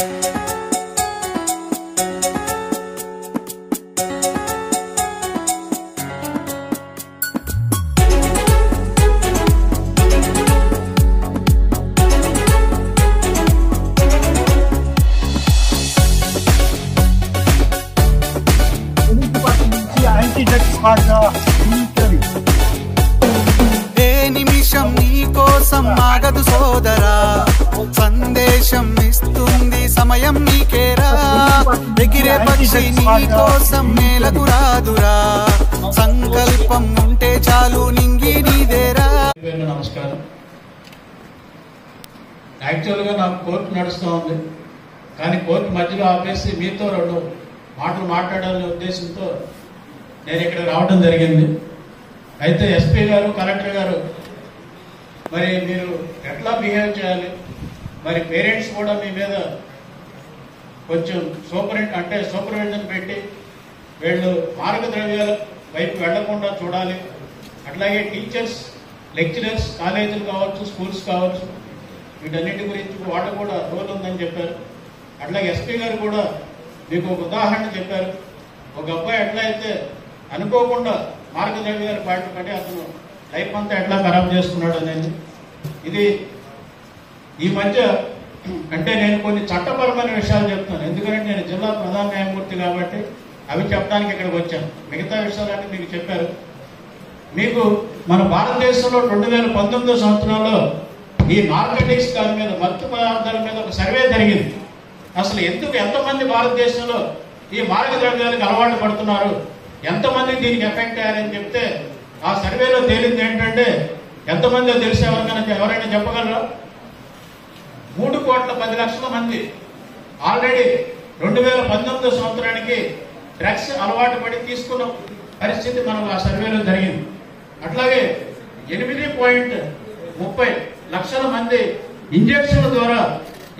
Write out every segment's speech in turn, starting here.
ఏ నిమిషం నీ కోసం ఆగదు సోదరా, సందేశం ఇస్తుంది సమయం నీకేరా. ఎగిరే పక్షి నీ కోసం నేలకు రాదురా, సంకల్పం ఉంటే చాలు నింగి నీదేరా. నమస్కారం. యాక్చువల్గా నాకు కోర్టు నడుస్తూ ఉంది, కానీ కోర్టు మధ్యలో ఆపేసి మీతో 2 మాటలు మాట్లాడాలనే ఉద్దేశంతో నేను ఇక్కడ రావడం జరిగింది. అయితే ఎస్పీ గారు, కలెక్టర్ గారు, మరి మీరు ఎట్లా బిహేవ్ చేయాలి, మరి పేరెంట్స్ కూడా మీ మీద కొంచెం సూపర్విజన్ పెట్టి వీళ్ళు మార్గద్రవ్యాల వైపు వెళ్లకుండా చూడాలి. అట్లాగే టీచర్స్, లెక్చరర్స్, కాలేజీలు కావచ్చు, స్కూల్స్ కావచ్చు, వీటన్నిటి గురించి వాళ్ళు కూడా రోల్ ఉందని చెప్పారు. అట్లాగే ఎస్పీ గారు కూడా మీకు ఒక ఉదాహరణ చెప్పారు. ఒక అబ్బాయి ఎట్లా అయితే అనుకోకుండా మార్గద్రవ్యాలు పడి అతను లైఫ్ అంతా ఎట్లా ఖరాబ్ చేసుకున్నాడు అనేది. ఇది ఈ మధ్య అంటే నేను కొన్ని చట్టపరమైన విషయాలు చెప్తాను, ఎందుకంటే నేను జిల్లా ప్రధాన న్యాయమూర్తి కాబట్టి అవి చెప్పడానికి ఇక్కడికి వచ్చాను. మిగతా విషయాలన్నీ మీకు చెప్పారు. మీకు మన భారతదేశంలో 2019 సంవత్సరంలో ఈ నార్కటిక్స్ దాని మీద, మత్తు పదార్థాల మీద ఒక సర్వే జరిగింది. అసలు ఎంతమంది భారతదేశంలో ఈ మార్గద్రవ్యాలకు అలవాటు పడుతున్నారు, ఎంతమంది దీనికి ఎఫెక్ట్ అయ్యారని చెప్తే ఆ సర్వేలో తేలింది ఏంటంటే, ఎంతమందో తెలిసి ఎవరైనా చెప్పగలరా? 3,10,00,000 మంది ఆల్రెడీ 2019 సంవత్సరానికి డ్రగ్స్ అలవాటు పడి తీసుకున్న పరిస్థితి మనకు ఆ సర్వేలో జరిగింది. అట్లాగే 8.30 లక్షల మంది ఇంజక్షన్ల ద్వారా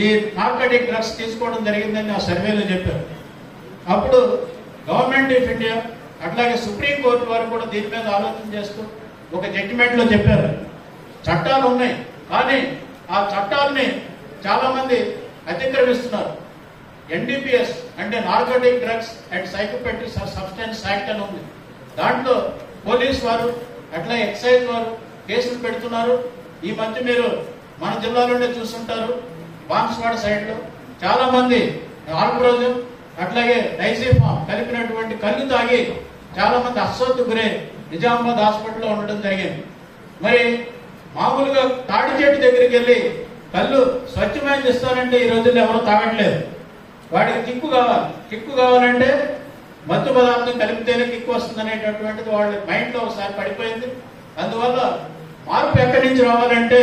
ఈ నార్కటిక్ డ్రగ్స్ తీసుకోవడం జరిగిందని ఆ సర్వేలో చెప్పారు. అప్పుడు గవర్నమెంట్ ఆఫ్ ఇండియా అట్లాగే సుప్రీంకోర్టు వారు కూడా దీని మీద ఆలోచన చేస్తూ ఒక జడ్జిమెంట్లో చెప్పారు, చట్టాలు ఉన్నాయి కానీ ఆ చట్టాలని చాలా మంది అతిక్రమిస్తున్నారు. ఎన్డీపీఎస్ అంటే narcotic drugs and psychotropic substance act అని ఉంది. దాంట్లో పోలీస్ వారు అట్లా ఎక్సైజ్ వారు కేసులు పెడుతున్నారు. ఈ మధ్య మీరు మన జిల్లాలోనే చూస్తుంటారు, బాన్స్వాడ సైడ్ లో చాలా మంది ఆల్ప్రోజన్ అట్లాగే డైజీఫామ్ కలిపినటువంటి కళ్ళు తాగి చాలా మంది అస్వస్థకు గురై నిజామాబాద్ హాస్పిటల్లో ఉండడం జరిగింది. మరి మామూలుగా తాడి చెట్టు దగ్గరికి వెళ్ళి కళ్ళు స్వచ్ఛమైన ఇస్తానంటే ఈ రోజుల్లో ఎవరు తాగట్లేదు. వాడికి కిక్కు కావాలంటే మత్తు పదార్థం కలిపితేనే కిక్కు వస్తుంది అనేటటువంటిది వాళ్ళ మైండ్లో ఒకసారి పడిపోయింది. అందువల్ల మార్పు ఎక్కడి నుంచి రావాలంటే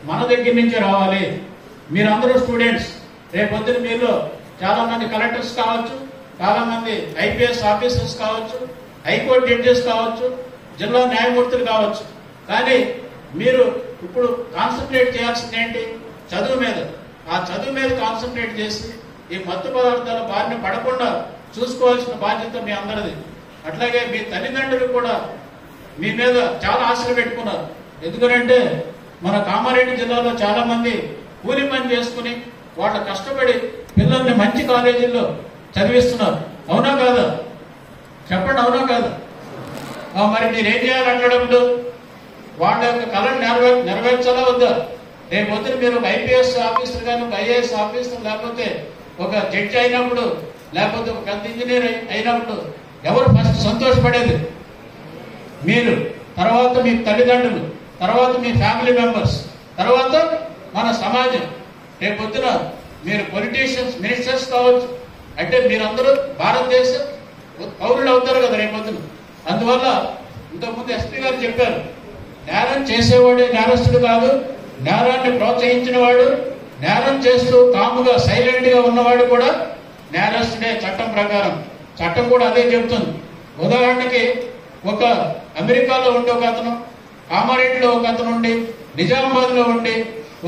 మన దగ్గర నుంచి రావాలి. మీరందరూ స్టూడెంట్స్, రేపొద్దున మీలో చాలా మంది కలెక్టర్స్ కావచ్చు, చాలా మంది ఐపీఎస్ ఆఫీసర్స్ కావచ్చు, హైకోర్టు జడ్జెస్ కావచ్చు, జిల్లా న్యాయమూర్తులు కావచ్చు. కానీ మీరు ఇప్పుడు కాన్సన్ట్రేట్ చేయాల్సింది ఏంటి? చదువు మీద. ఆ చదువు మీద కాన్సన్ట్రేట్ చేసి ఈ మత్తు పదార్థాల బారిన పడకుండా చూసుకోవాల్సిన బాధ్యత మీ అందరిది. అట్లాగే మీ తల్లిదండ్రులు కూడా మీ మీద చాలా ఆశలు పెట్టుకున్నారు. ఎందుకంటే మన కామారెడ్డి జిల్లాలో చాలా మంది కూలి పని చేసుకుని వాళ్ళు కష్టపడి పిల్లల్ని మంచి కాలేజీల్లో చదివిస్తున్నారు. అవునా కాదా? చెప్పండి, అవునా కాదా? మరి మీరేం చేయాలంటప్పుడు వాళ్ళ యొక్క కళను నెరవేర్చాలా వద్దా? రేపు వద్దు మీరు ఒక ఐపీఎస్ ఆఫీసర్ కానీ, ఒక ఐఏఎస్ ఆఫీసర్, లేకపోతే ఒక జడ్జి అయినప్పుడు, లేకపోతే ఒక పెద్ద ఇంజనీర్ అయినప్పుడు ఎవరు ఫస్ట్ సంతోషపడేది? మీరు, తర్వాత మీ తల్లిదండ్రులు, తర్వాత మీ ఫ్యామిలీ మెంబర్స్, తర్వాత మన సమాజం. రేపొద్దున మీరు పొలిటీషియన్స్, మినిస్టర్స్ కావచ్చు, అంటే మీరందరూ భారతదేశ పౌరులు అవుతారు కదా రేపొద్దున. అందువల్ల ఇంతకుముందు ఎస్పీ గారు చెప్పారు, నేరం చేసేవాడే నేరస్తుడు కాదు, నేరాన్ని ప్రోత్సహించిన వాడు, నేరం చేస్తూ కాముగా సైలెంట్ గా ఉన్నవాడు కూడా నేరస్తుడే చట్టం ప్రకారం. చట్టం కూడా అదే చెబుతుంది. ఉదాహరణకి ఒక అమెరికాలో ఉండే ఒక అతను, కామారెడ్డిలో ఒక అతను ఉండి, నిజామాబాద్ లో ఉండి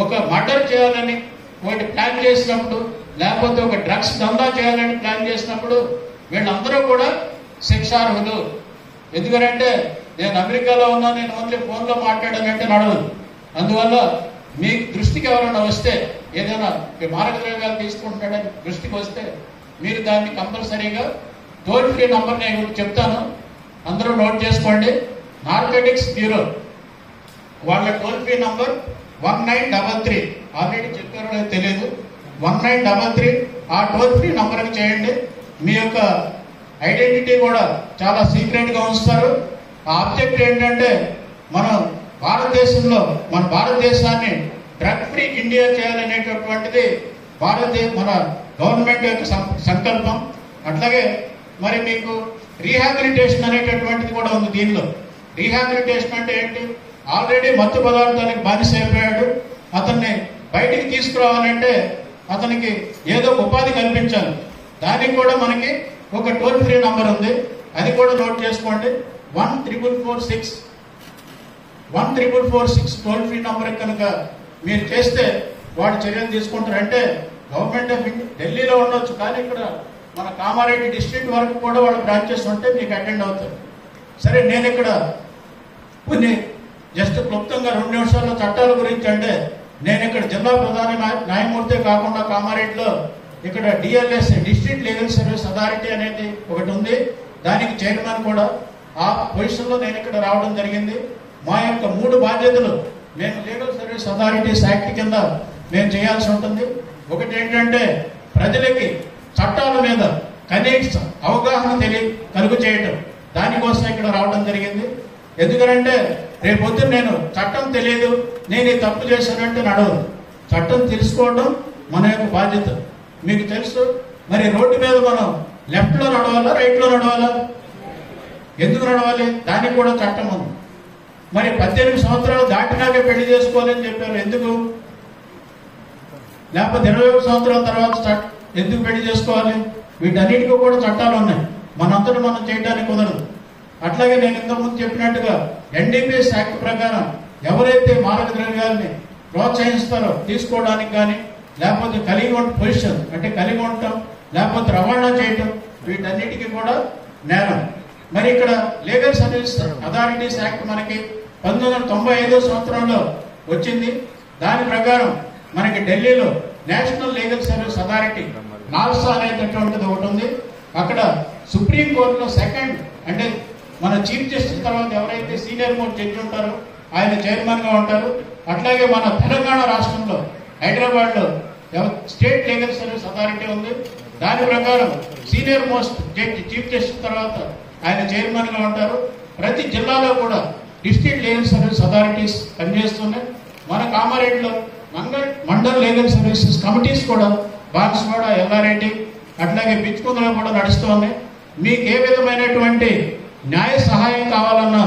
ఒక మర్డర్ చేయాలని ఒకటి ప్లాన్ చేసినప్పుడు, లేకపోతే ఒక డ్రగ్స్ దందా చేయాలని ప్లాన్ చేసినప్పుడు వీళ్ళందరూ కూడా శిక్షార్హులు. ఎందుకంటే నేను అమెరికాలో ఉన్నా, నేను ఓన్లీ ఫోన్లో మాట్లాడానంటే నడవదు. అందువల్ల మీ దృష్టికి ఎవరైనా వస్తే ఏదైనా మారక ద్రవ్యాలు తీసుకుంటున్నాడని దృష్టికి వస్తే మీరు దాన్ని కంపల్సరీగా టోల్ ఫ్రీ నంబర్ నేను చెప్తాను, అందరూ నోట్ చేసుకోండి. నార్కోటిక్స్ బ్యూరో వాళ్ళ టోల్ ఫ్రీ నంబర్ 1933, ఆల్రెడీ చెప్పారో తెలియదు, 1933 ఆ టోల్ ఫ్రీ నంబర్కి చేయండి. మీ యొక్క ఐడెంటిటీ కూడా చాలా సీక్రెట్గా ఉంచుతారు. ఆ ఆబ్జెక్ట్ ఏంటంటే మనం భారతదేశంలో మన భారతదేశాన్ని డ్రగ్ ఫ్రీ ఇండియా చేయాలనేటటువంటిది మన గవర్నమెంట్ యొక్క సంకల్పం. అట్లాగే మరి మీకు రీహాబిలిటేషన్ అనేటటువంటిది కూడా ఉంది దీనిలో. రీహాబిలిటేషన్ అంటే ఏంటి? ఆల్రెడీ మత్తు పదార్థాలకు బానిస అయిపోయాడు, అతన్ని బయటికి తీసుకురావాలంటే అతనికి ఏదో ఉపాధి కల్పించాలి. దానికి కూడా మనకి ఒక టోల్ ఫ్రీ నంబర్ ఉంది, అది కూడా నోట్ చేసుకోండి. 1446 టోల్ ఫ్రీ నంబర్ కనుక మీరు చేస్తే వాడు చర్యలు తీసుకుంటారు. అంటే గవర్నమెంట్ ఆఫ్ ఇండియా ఢిల్లీలో ఉండొచ్చు, కానీ ఇక్కడ మన కామారెడ్డి డిస్ట్రిక్ట్ వరకు కూడా వాళ్ళ బ్రాంచెస్ ఉంటే మీకు అటెండ్ అవుతారు. సరే, నేను ఇక్కడ కొన్ని జస్ట్ క్లుప్తంగా 2 నిమిషాల్లో చట్టాల గురించి అంటే, నేను ఇక్కడ జిల్లా ప్రధాన న్యాయమూర్తి కాకుండా కామారెడ్డిలో ఇక్కడ DLS district legal service authority అనేది ఒకటి ఉంది, దానికి చైర్మన్ కూడా. ఆ పొజిషన్లో నేను ఇక్కడ రావడం జరిగింది. మా యొక్క 3 బాధ్యతలు మేము లీగల్ సర్వీస్ అథారిటీస్ యాక్ట్ కింద మేము చేయాల్సి ఉంటుంది. ఒకటి ఏంటంటే ప్రజలకి చట్టాల మీద కనీస అవగాహన కలుగు చేయటం, దానికోసం ఇక్కడ రావడం జరిగింది. ఎందుకంటే రేపొద్దున నేను చట్టం తెలియదు, నేను ఈ తప్పు చేశానంటే నడవదు. చట్టం తెలుసుకోవడం మన యొక్క బాధ్యత. మీకు తెలుసు, మరి రోడ్డు మీద మనం లెఫ్ట్లో నడవాలా రైట్లో నడవాలా? ఎందుకు నడవాలి? దానికి కూడా చట్టం ఉంది. మరి 18 సంవత్సరాలు దాటినాకే పెళ్లి చేసుకోవాలని చెప్పారు, ఎందుకు? లేకపోతే 21 సంవత్సరాల తర్వాత ఎందుకు పెళ్లి చేసుకోవాలి? వీటన్నిటికీ కూడా చట్టాలు ఉన్నాయి, మనంతటా మనం చేయడానికి కుదరదు. అట్లాగే నేను ఇంతకుముందు చెప్పినట్టుగా ఎన్డీపీఎస్ యాక్ట్ ప్రకారం ఎవరైతే మారక ద్రవ్యాలని ప్రోత్సహిస్తారో తీసుకోవడానికి కానీ, లేకపోతే కలిగి ఉన్న పొజిషన్ అంటే కలిగి ఉండటం, లేకపోతే రవాణా చేయటం, వీటన్నిటికీ కూడా నేరం. మరి ఇక్కడ లీగల్ సర్వీస్ అథారిటీస్ యాక్ట్ మనకి 1995 సంవత్సరంలో వచ్చింది. దాని ప్రకారం మనకి ఢిల్లీలో national legal service authority NALSA అనేటటువంటిది ఒకటి ఉంది. అక్కడ సుప్రీం కోర్టులో సెకండ్ అంటే మన చీఫ్ జస్టిస్ తర్వాత ఎవరైతే సీనియర్ మోస్ట్ జడ్జి ఉంటారో ఆయన చైర్మన్ గా ఉంటారు. అట్లాగే మన తెలంగాణ రాష్ట్రంలో హైదరాబాద్ లో స్టేట్ లీగల్ సర్వీస్ అథారిటీ ఉంది. దాని ప్రకారం senior most judge chief justice తర్వాత ఆయన చైర్మన్ గా ఉంటారు. ప్రతి జిల్లాలో కూడా డిస్ట్రిక్ట్ లీగల్ సర్వీస్ అథారిటీస్ పనిచేస్తున్నాయి. మన కామారెడ్డిలో మండల్ లీగల్ సర్వీసెస్ కమిటీస్ కూడా బాన్స్వాడ, ఎల్లారెడ్డి, అట్లాగే బిచ్చుకుందలో కూడా నడుస్తూ ఉన్నాయి. మీకు ఏ విధమైనటువంటి న్యాయ సహాయం కావాలన్నా,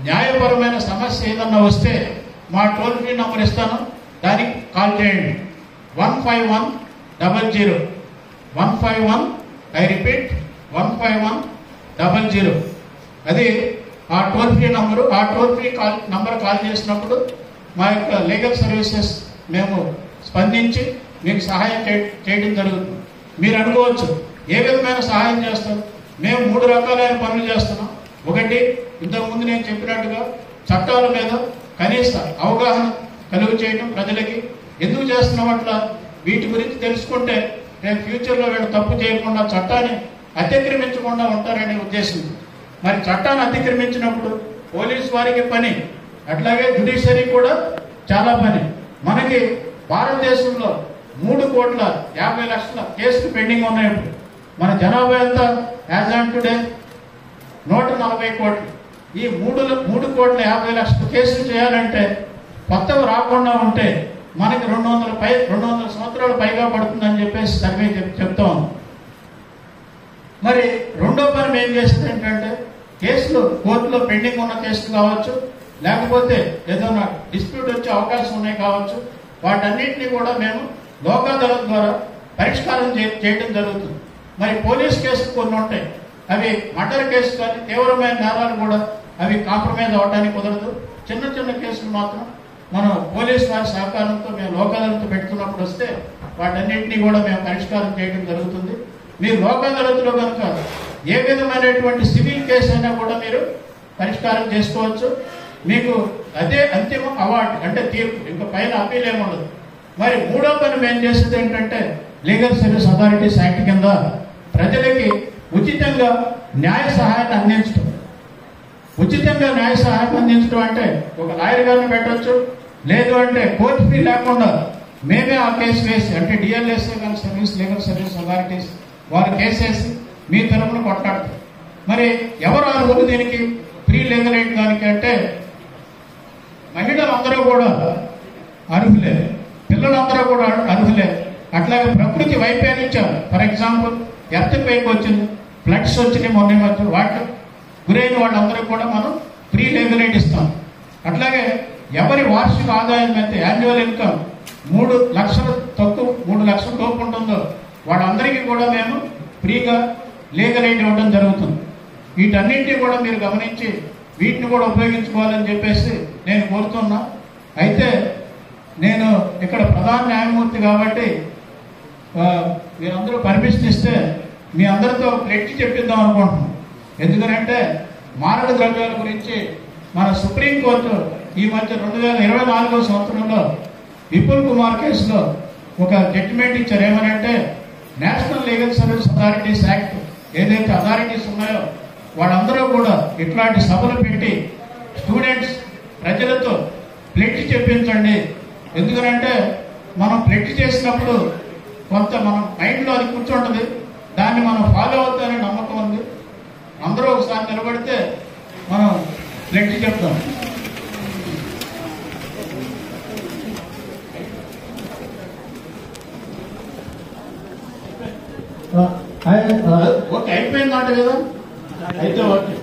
న్యాయపరమైన సమస్య ఏదన్నా వస్తే మా టోల్ ఫ్రీ నంబర్ ఇస్తాను, దానికి కాల్ చేయండి. 15100. 151, ఐ రిపీట్ 15100. అది ఆ టోల్ ఫ్రీ నంబరు. ఆ టోల్ ఫ్రీ నంబర్ కాల్ చేసినప్పుడు మా యొక్క లీగల్ సర్వీసెస్ మేము స్పందించి మీకు సహాయం చేయడం జరుగుతుంది. మీరు అనుకోవచ్చు ఏ విధమైన సహాయం చేస్తాం? మేము 3 రకాలైన పనులు చేస్తున్నాం. ఒకటి, ఇంతకుముందు నేను చెప్పినట్టుగా చట్టాల మీద కనీస అవగాహన కలుగు చేయడం ప్రజలకి. ఎందుకు చేస్తున్నాం అట్లా? వీటి గురించి తెలుసుకుంటే రేపు ఫ్యూచర్లో వీళ్ళు తప్పు చేయకుండా చట్టాన్ని అతిక్రమించకుండా ఉంటారనే ఉద్దేశం. మరి చట్టాన్ని అతిక్రమించినప్పుడు పోలీసు వారికి పని, అట్లాగే జ్యుడిషియరీ కూడా చాలా పని. మనకి భారతదేశంలో 3,50,00,000 కేసులు పెండింగ్ ఉన్నాయి. ఇప్పుడు మన జనాభా ఎంత? యాజ్ ఆన్ టుడే 140 కోట్లు. ఈ 3,50,00,000 కేసులు చేయాలంటే కొత్తవి రాకుండా ఉంటే మనకి 200 సంవత్సరాలు పైగా పడుతుందని చెప్పేసి సర్వే చెప్తాం. మరి రెండో పని ఏం చేస్తుంది ఏంటంటే కేసులు కోర్టులో పెండింగ్ ఉన్న కేసులు కావచ్చు, లేకపోతే ఏదైనా డిస్ప్యూట్ వచ్చే అవకాశం ఉన్నాయి కావచ్చు, వాటన్నిటిని కూడా మేము లోక్ అదాలత్ ద్వారా పరిష్కారం చేయడం జరుగుతుంది. మరి పోలీస్ కేసులు కొన్ని ఉంటాయి, అవి మర్డర్ కేసు కానీ తీవ్రమైన నేరాలు కూడా అవి కాంప్రమైజ్ అవడానికి కుదరదు. చిన్న చిన్న కేసులు మాత్రం మనం పోలీసు వారి సహకారంతో మేము లోక్ అదాలత్ పెట్టుకున్నప్పుడు వస్తే వాటన్నింటినీ కూడా మేము పరిష్కారం చేయడం జరుగుతుంది. మీరు లోక్ అదాలత్లో కనుక ఏ విధమైనటువంటి సివిల్ కేసు అయినా కూడా మీరు పరిష్కారం చేసుకోవచ్చు. మీకు అదే అంతిమ అవార్డు అంటే తీర్పు, ఇంకా పైన అప్పీల్ ఏముండదు. మరి మూడో పని మేము చేసేది ఏంటంటే లీగల్ సర్వీస్ అథారిటీస్ యాక్ట్ కింద ప్రజలకి ఉచితంగా న్యాయ సహాయాన్ని అందించడం. ఉచితంగా న్యాయ సహాయం అందించడం అంటే ఒక లాయర్ గారిని పెట్టవచ్చు, లేదు అంటే కోర్టు ఫీ లేకుండా మేమే ఆ కేసు వేసి, అంటే డిఎల్ఎస్ఏ కానీ సర్వీస్ లీగల్ సర్వీస్ అథారిటీస్ వారు కేసు వేసి మీ తరఫున కొట్లాడతారు. మరి ఎవరు అర్హులు దీనికి ఫ్రీ లీగల్ ఎయిడ్ దానికి అంటే మహిళలందరూ కూడా అర్హులే, పిల్లలందరూ కూడా అర్హులే. అట్లాగే ప్రకృతి వైపరీత్యం, ఫర్ ఎగ్జాంపుల్ ఎర్త్ క్వేక్ వచ్చింది, ఫ్లడ్స్ వచ్చినాయి మొన్న మధ్య, వాటి గురైన వాళ్ళందరూ కూడా మనం ఫ్రీ లీగల్ ఎయిడ్ ఇస్తాం. అట్లాగే ఎవరి వార్షిక ఆదాయం అయితే యాన్యువల్ ఇన్కమ్ 3 లక్షల తక్కువ 3 లక్షల లోపు ఉంటుందో వాళ్ళందరికీ కూడా మేము ఫ్రీగా లీగల్ ఎయిడ్ ఇవ్వడం జరుగుతుంది. వీటన్నింటినీ కూడా మీరు గమనించి వీటిని కూడా ఉపయోగించుకోవాలని చెప్పేసి నేను కోరుతున్నా. అయితే నేను ఇక్కడ ప్రధాన న్యాయమూర్తి కాబట్టి మీరందరూ పర్మిషన్ ఇస్తే మీ అందరితో ప్లెడ్జ్ చెప్పిద్దాం అనుకుంటున్నాం. ఎందుకంటే మారక ద్రవ్యాల గురించి మన సుప్రీంకోర్టు ఈ మధ్య 2024 సంవత్సరంలో విపుల్ కుమార్ కేసులో ఒక జడ్జిమెంట్ ఇచ్చారు. ఏమనంటే national legal service authorities act ఏదైతే అథారిటీస్ ఉన్నాయో వాళ్ళందరూ కూడా ఇట్లాంటి సభలు పెట్టి స్టూడెంట్స్ ప్రజలతో ప్లెడ్జ్ చెప్పించండి. ఎందుకంటే మనం ప్లెడ్జ్ చేసినప్పుడు కొంత మన మైండ్లో అది కూర్చుంటుంది, దాన్ని మనం ఫాలో అవుతామనే నమ్మకం ఉంది. అందరూ ఒకసారి నిలబడితే మనం ప్లెడ్జ్ చెప్తాం. ఓకే, అయిపోయిందంట కదా, అయితే ఓకే.